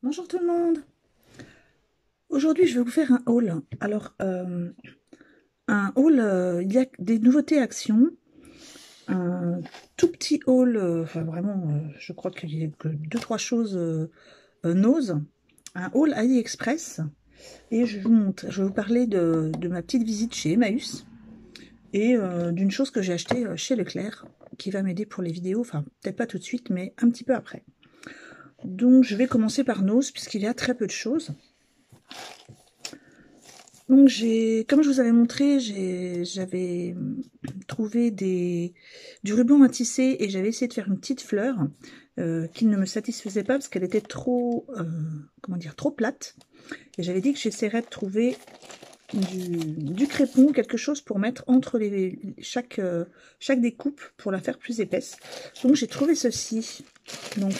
Bonjour tout le monde. Aujourd'hui, je vais vous faire un haul. Alors, un haul, il y a des nouveautés Action. Un tout petit haul, enfin vraiment, je crois qu'il y a que deux, trois choses Nose. Un haul AliExpress. Et je vais vous parler de ma petite visite chez Emmaüs et d'une chose que j'ai achetée chez Leclerc qui va m'aider pour les vidéos. Enfin, peut-être pas tout de suite, mais un petit peu après. Donc, je vais commencer par Nose puisqu'il y a très peu de choses. Donc comme je vous avais montré, j'avais trouvé du ruban à tisser et j'avais essayé de faire une petite fleur qui ne me satisfaisait pas parce qu'elle était trop, comment dire, trop plate. Et j'avais dit que j'essaierais de trouver du crépon, quelque chose pour mettre entre chaque découpe pour la faire plus épaisse. Donc j'ai trouvé ceci. Donc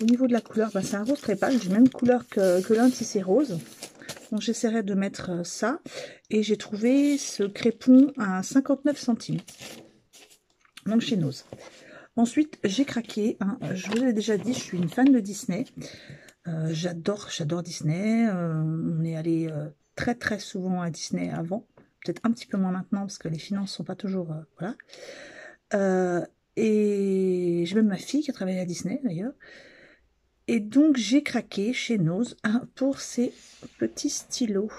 au niveau de la couleur, bah, c'est un rose très pâle, j'ai même couleur que l'un tissé rose. Donc j'essaierai de mettre ça. Et j'ai trouvé ce crépon à 59 centimes. Donc chez Nose. Ensuite, j'ai craqué. Hein. Je vous l'ai déjà dit, je suis une fan de Disney. J'adore Disney. On est allé très très souvent à Disney avant. Peut-être un petit peu moins maintenant parce que les finances sont pas toujours... voilà. Et j'ai même ma fille qui a travaillé à Disney d'ailleurs. Et donc j'ai craqué chez Nose pour ces petits stylos.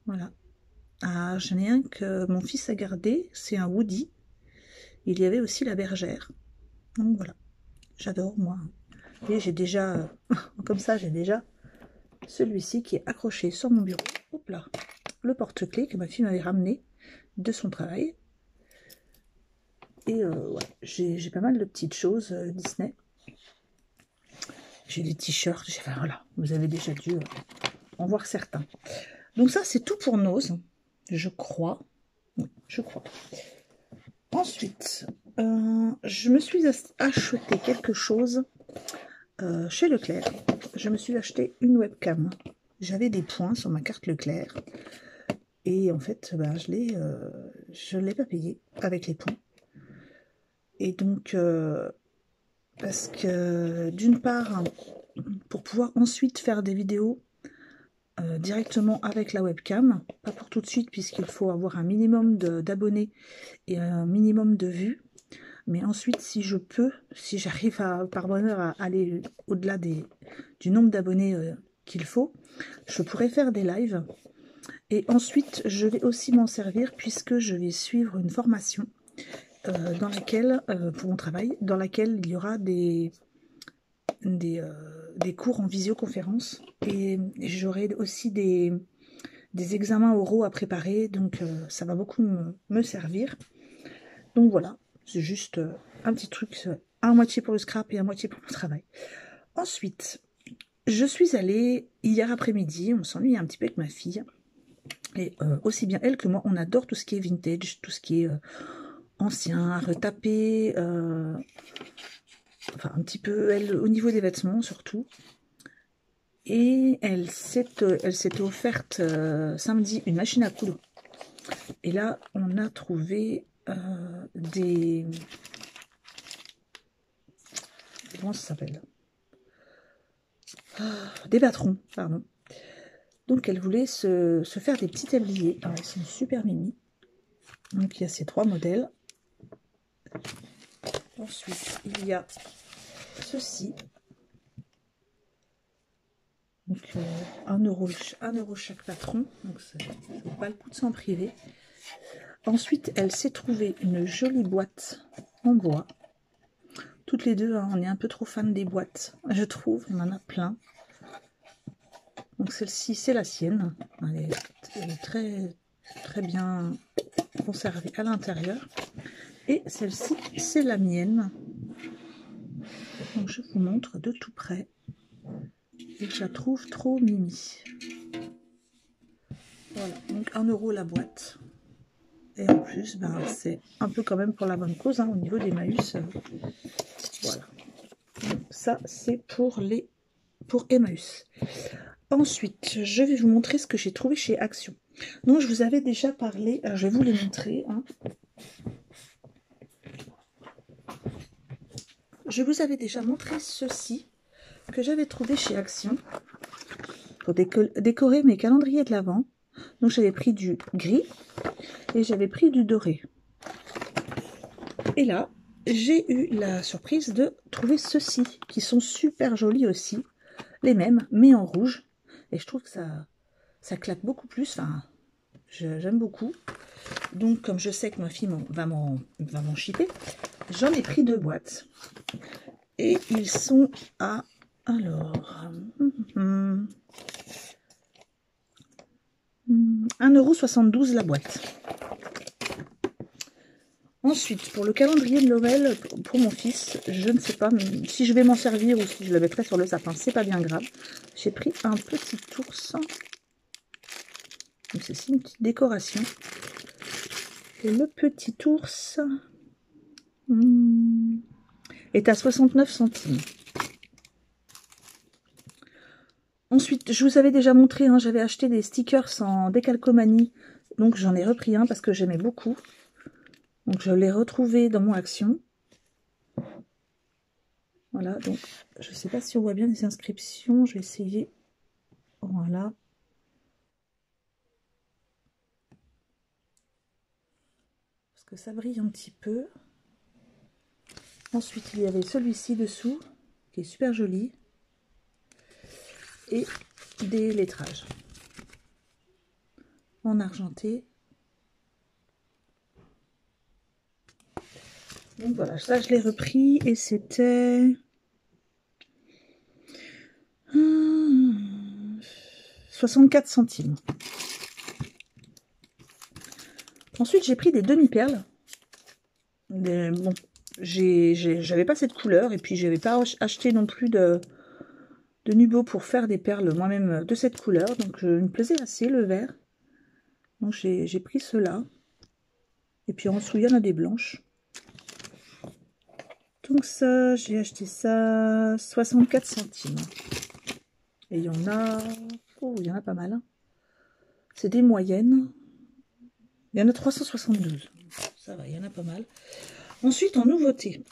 Voilà. Ah, j'en ai un que mon fils a gardé, c'est un Woody. Il y avait aussi la bergère. Donc voilà, j'adore moi. Et j'ai déjà, comme ça, j'ai déjà celui-ci qui est accroché sur mon bureau. Hop là, le porte-clés que ma fille m'avait ramené de son travail. Et ouais, j'ai pas mal de petites choses Disney. J'ai des t-shirts, enfin, voilà, vous avez déjà dû en voir certains. Donc ça, c'est tout pour Nose, je crois. Oui, je crois. Ensuite, je me suis acheté quelque chose chez Leclerc. Je me suis acheté une webcam. J'avais des points sur ma carte Leclerc. Et en fait, ben, je l'ai pas payé avec les points. Et donc, parce que d'une part, pour pouvoir ensuite faire des vidéos directement avec la webcam, pas pour tout de suite puisqu'il faut avoir un minimum d'abonnés et un minimum de vues. Mais ensuite, si je peux, si j'arrive par bonheur à aller au-delà du nombre d'abonnés qu'il faut, je pourrais faire des lives. Et ensuite, je vais aussi m'en servir puisque je vais suivre une formation dans laquelle, pour mon travail, dans laquelle il y aura des cours en visioconférence. Et j'aurai aussi des examens oraux à préparer, donc ça va beaucoup me servir. Donc voilà, c'est juste un petit truc, à moitié pour le scrap et à moitié pour mon travail. Ensuite, je suis allée hier après-midi, on s'ennuie un petit peu avec ma fille, et aussi bien elle que moi, on adore tout ce qui est vintage, tout ce qui est ancien, retapé, enfin un petit peu, elle, au niveau des vêtements surtout. Et elle s'est offerte samedi une machine à coudre. Et là, on a trouvé des... Comment ça s'appelle? Des patrons, pardon. Donc elle voulait se faire des petits tabliers. Alors, ils sont super mimi. Donc il y a ces trois modèles. Ensuite, il y a ceci. Donc 1 euro chaque patron. Donc ça vaut pas le coup de s'en priver. Ensuite, elle s'est trouvée une jolie boîte en bois. Toutes les deux, hein, on est un peu trop fan des boîtes, je trouve. On en a plein. Donc celle-ci, c'est la sienne. Elle est très, très bien conservée à l'intérieur. Et celle-ci, c'est la mienne. Donc je vous montre de tout près. Et je la trouve trop mimi. Voilà, donc 1 euro la boîte. Et en plus, ben, c'est un peu quand même pour la bonne cause, hein, au niveau des Emmaüs. Voilà. Donc, ça, c'est pour Emmaüs. Ensuite, je vais vous montrer ce que j'ai trouvé chez Action. Donc, je vous avais déjà parlé, je vais vous les montrer. Hein. Je vous avais déjà montré ceci. que j'avais trouvé chez Action pour décorer mes calendriers de l'Avent. Donc j'avais pris du gris et j'avais pris du doré. Et là, j'ai eu la surprise de trouver ceux-ci, qui sont super jolis aussi. Les mêmes, mais en rouge. Et je trouve que ça claque beaucoup plus. Enfin, j'aime beaucoup. Donc, comme je sais que ma fille va m'en shipper, j'en ai pris 2 boîtes. Et ils sont à... Alors... 1,72 € la boîte. Ensuite, pour le calendrier de Noël, pour mon fils, je ne sais pas si je vais m'en servir ou si je le mettrai sur le sapin, c'est pas bien grave. J'ai pris un petit ours. Donc ceci, une petite décoration. Et le petit ours est à 69 centimes. Ensuite, je vous avais déjà montré, hein, j'avais acheté des stickers en décalcomanie. Donc j'en ai repris un parce que j'aimais beaucoup. Donc je l'ai retrouvé dans mon Action. Voilà, donc je ne sais pas si on voit bien les inscriptions. Je vais essayer. Voilà. Parce que ça brille un petit peu. Ensuite, il y avait celui-ci dessous, qui est super joli. Et des lettrages en argenté. Donc voilà, ça je l'ai repris et c'était 64 centimes. Ensuite, j'ai pris des demi-perles. Bon, j'avais pas cette couleur et puis j'avais pas acheté non plus de Nubo pour faire des perles moi-même de cette couleur. Donc, il me plaisait assez le vert. Donc, j'ai pris cela. Et puis en dessous, il y en a des blanches. Donc ça, j'ai acheté ça 64 centimes. Et il y en a... Oh, il y en a pas mal. Hein. C'est des moyennes. Il y en a 372. Ça va, il y en a pas mal. Ensuite, en nouveauté.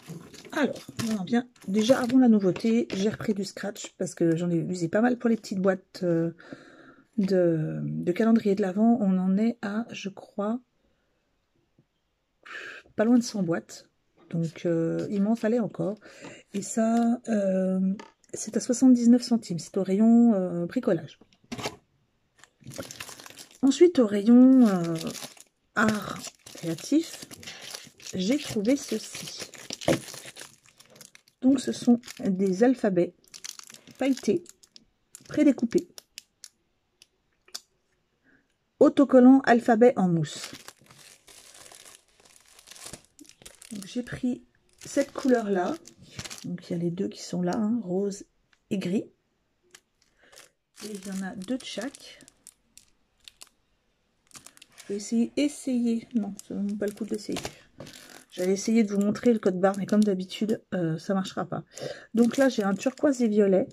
Alors, on en vient. Déjà, avant la nouveauté, j'ai repris du scratch parce que j'en ai usé pas mal pour les petites boîtes de calendrier de l'Avent. On en est à, je crois, pas loin de 100 boîtes. Donc, il m'en fallait encore. Et ça, c'est à 79 centimes. C'est au rayon bricolage. Ensuite, au rayon art créatif, j'ai trouvé ceci. Donc, ce sont des alphabets pailletés, prédécoupés. Autocollant alphabet en mousse. J'ai pris cette couleur-là. Donc, il y a les deux qui sont là, hein, rose et gris. Et il y en a 2 de chaque. Je vais essayer. Non, ça ne vaut pas le coup d'essayer. J'allais essayer de vous montrer le code barre, mais comme d'habitude, ça ne marchera pas. Donc là, j'ai un turquoise et violet.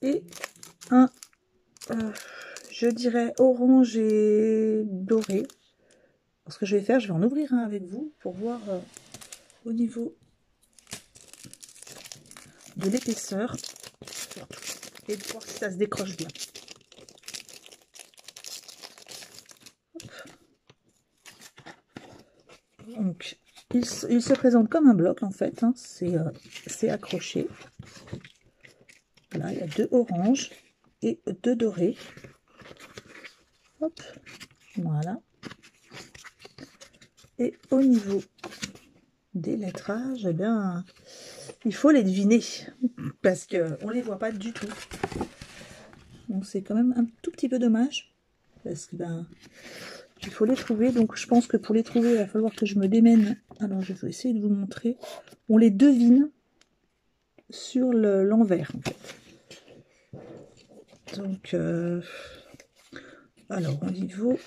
Et un, je dirais, orange et doré. Ce que je vais faire, je vais en ouvrir un avec vous pour voir au niveau de l'épaisseur et de voir si ça se décroche bien. Donc, il se présente comme un bloc en fait, hein. C'est accroché. Là, il y a 2 oranges et 2 dorés. Hop, voilà. Et au niveau des lettrages, eh bien, il faut les deviner parce qu'on ne les voit pas du tout. Donc, c'est quand même un tout petit peu dommage parce que ben, il faut les trouver. Donc, je pense que pour les trouver, il va falloir que je me démène. Alors, je vais essayer de vous montrer. On les devine sur l'envers, en fait. Donc, alors, au niveau...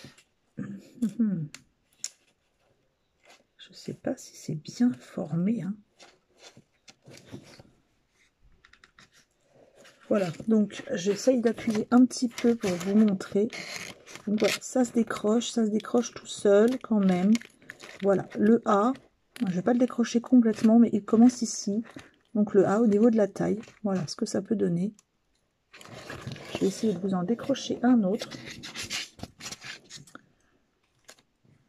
Je sais pas si c'est bien formé. Hein. Voilà, donc j'essaye d'appuyer un petit peu pour vous montrer. Donc voilà, ça se décroche tout seul quand même. Voilà, le A, Je ne vais pas le décrocher complètement, mais il commence ici. Donc le A au niveau de la taille. Voilà ce que ça peut donner. Je vais essayer de vous en décrocher un autre.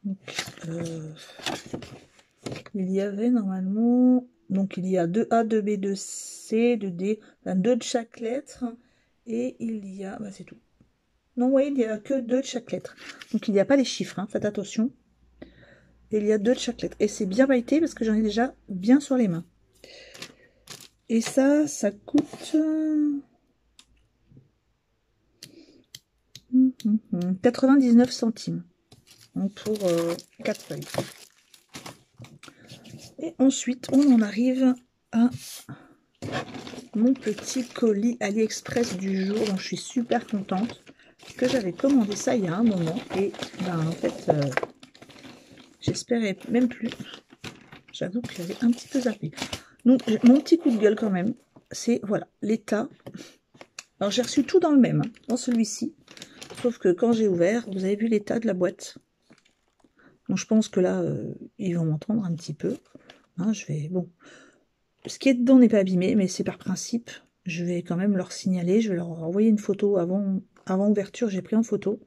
Donc, il y avait normalement... Donc il y a 2A, 2B, 2C, 2D, enfin 2 de chaque lettre. Et il y a... Bah, c'est tout. Non, oui, il n'y a que 2 de chaque lettre. Donc il n'y a pas les chiffres, hein, faites attention. Et il y a 2 de chaque lettre. Et c'est bien pailleté parce que j'en ai déjà bien sur les mains. Et ça coûte 99 centimes. Donc pour 4 feuilles. Et ensuite, on en arrive à mon petit colis AliExpress du jour dont je suis super contente. Que j'avais commandé ça il y a un moment. Et ben, en fait, j'espérais même plus. J'avoue que j'avais un petit peu zappé. Donc, mon petit coup de gueule quand même, c'est, voilà, l'état. Alors, j'ai reçu tout dans le même, hein, dans celui-ci. Sauf que quand j'ai ouvert, vous avez vu l'état de la boîte. Donc, je pense que là, ils vont m'entendre un petit peu. Hein, je vais, bon. Ce qui est dedans n'est pas abîmé, mais c'est par principe. Je vais quand même leur signaler. Je vais leur envoyer une photo avant ouverture. J'ai pris en photo.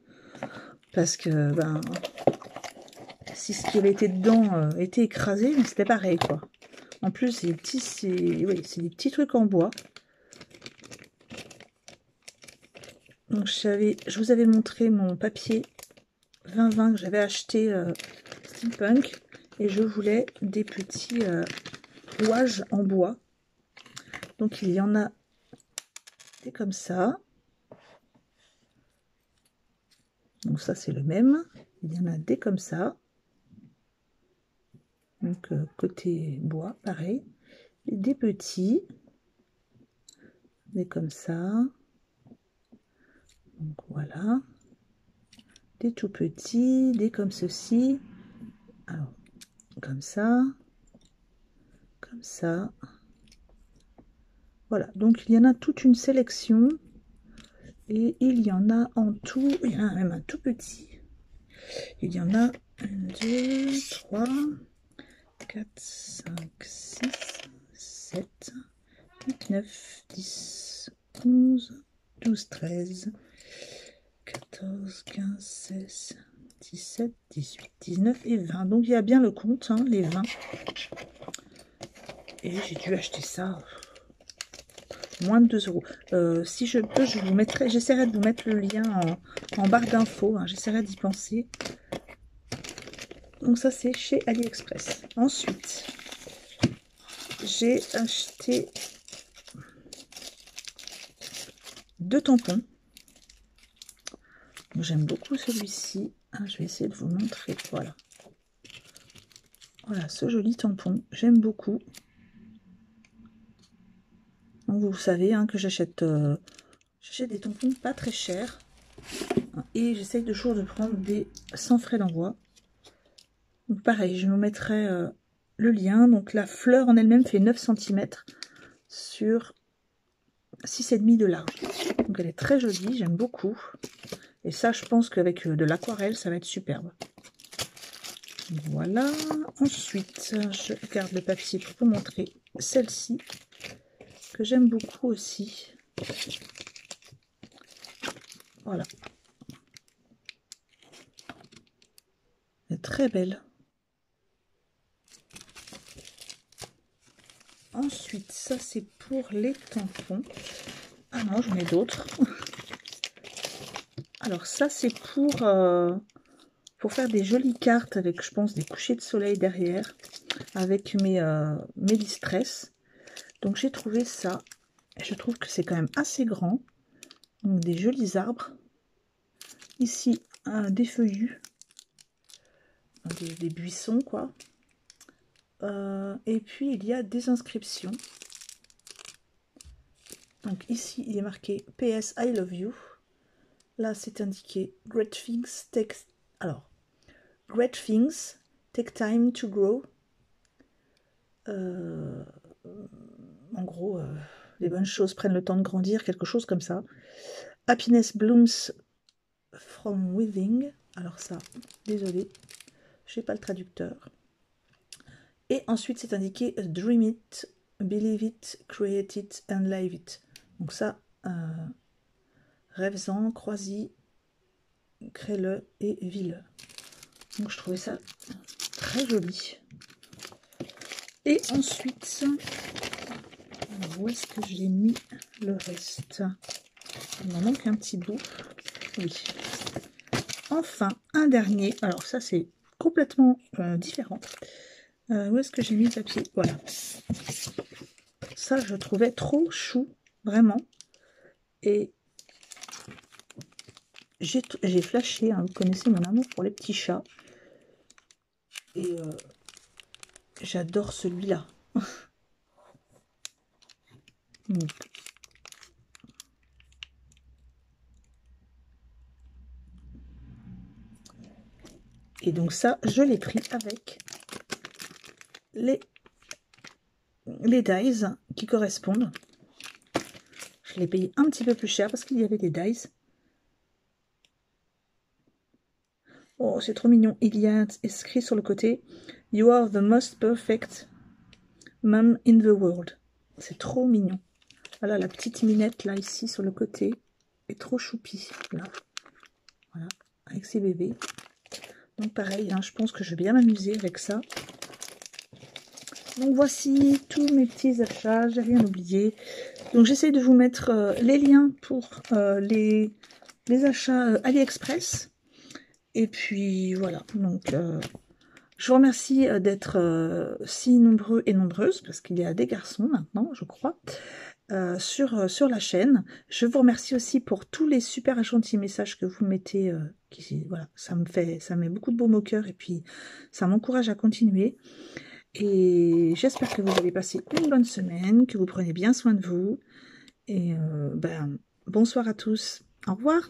Parce que, ben, si ce qui avait été dedans était écrasé, c'était pareil, quoi. En plus, c'est des petits trucs en bois. Donc, je vous avais montré mon papier 2020 que j'avais acheté Steampunk. Et je voulais des petits rouages en bois. Donc, il y en a des comme ça. Donc, ça, c'est le même. Il y en a des comme ça. Donc, côté bois, pareil. Et des petits. Des comme ça. Donc, voilà. Des tout petits. Des comme ceci. Alors, comme ça. Comme ça. Voilà. Donc, il y en a toute une sélection. Et il y en a en tout. Il y en a même un tout petit. Il y en a 1, 2, 3, 4, 5, 6, 7, 8, 9, 10, 11, 12, 13, 14, 15, 16, 17, 18, 19 et 20. Donc il y a bien le compte, hein, les 20. Et j'ai dû acheter ça moins de 2 euros. Si je peux, je vous mettrai, j'essaierai de vous mettre le lien en barre d'infos. Hein, j'essaierai d'y penser. Donc ça c'est chez AliExpress. Ensuite, j'ai acheté 2 tampons. J'aime beaucoup celui-ci. Ah, je vais essayer de vous montrer. Voilà. Voilà ce joli tampon. J'aime beaucoup. Donc vous savez hein, que j'achète des tampons pas très chers. Et j'essaye toujours de prendre des sans frais d'envoi. Donc pareil, je vous mettrai le lien. Donc la fleur en elle-même fait 9 cm sur 6,5 de large. Donc elle est très jolie, j'aime beaucoup. Et ça, je pense qu'avec de l'aquarelle, ça va être superbe. Voilà. Ensuite, je garde le papier pour vous montrer celle-ci, que j'aime beaucoup aussi. Voilà. Elle est très belle. Ensuite, ça c'est pour les tampons. Ah non, j'en ai d'autres. Alors ça c'est pour faire des jolies cartes avec, je pense, des couchers de soleil derrière, avec mes distress. Donc j'ai trouvé ça. Et je trouve que c'est quand même assez grand. Donc des jolis arbres. Ici, des feuillus. Des buissons, quoi. Et puis, il y a des inscriptions. Donc ici, il est marqué PS I love you. Là, c'est indiqué Great things take... Alors, Great things take time to grow. En gros, les bonnes choses prennent le temps de grandir, quelque chose comme ça. Happiness blooms from within. Alors ça, désolé, je n'ai pas le traducteur. Et ensuite, c'est indiqué Dream it, believe it, create it and live it. Donc ça, rêve-en, crois-y, crée-le et vis-le. Donc je trouvais ça très joli. Et ensuite, où est-ce que j'ai mis le reste? Il m'en manque un petit bout. Oui. Enfin, un dernier. Alors ça, c'est complètement différent. Où est-ce que j'ai mis le papier? Voilà. Ça, je trouvais trop chou, vraiment. Et j'ai flashé, hein, vous connaissez mon amour pour les petits chats. Et j'adore celui-là. Et donc ça, je l'ai pris avec les dies qui correspondent. Je l'ai payé un petit peu plus cher parce qu'il y avait des dies. Oh, c'est trop mignon. Il y a écrit sur le côté « You are the most perfect mom in the world ». C'est trop mignon. Voilà la petite minette là, ici, sur le côté. Est trop choupi, là. Voilà, avec ses bébés. Donc pareil, hein, je pense que je vais bien m'amuser avec ça. Donc voici tous mes petits achats, j'ai rien oublié. Donc j'essaie de vous mettre les liens pour les achats AliExpress. Et puis voilà, donc je vous remercie d'être si nombreux et nombreuses, parce qu'il y a des garçons maintenant, je crois, sur la chaîne. Je vous remercie aussi pour tous les super gentils messages que vous mettez, voilà, ça met beaucoup de baume au cœur et puis ça m'encourage à continuer. Et j'espère que vous allez passer une bonne semaine, que vous prenez bien soin de vous. Et bonsoir à tous. Au revoir.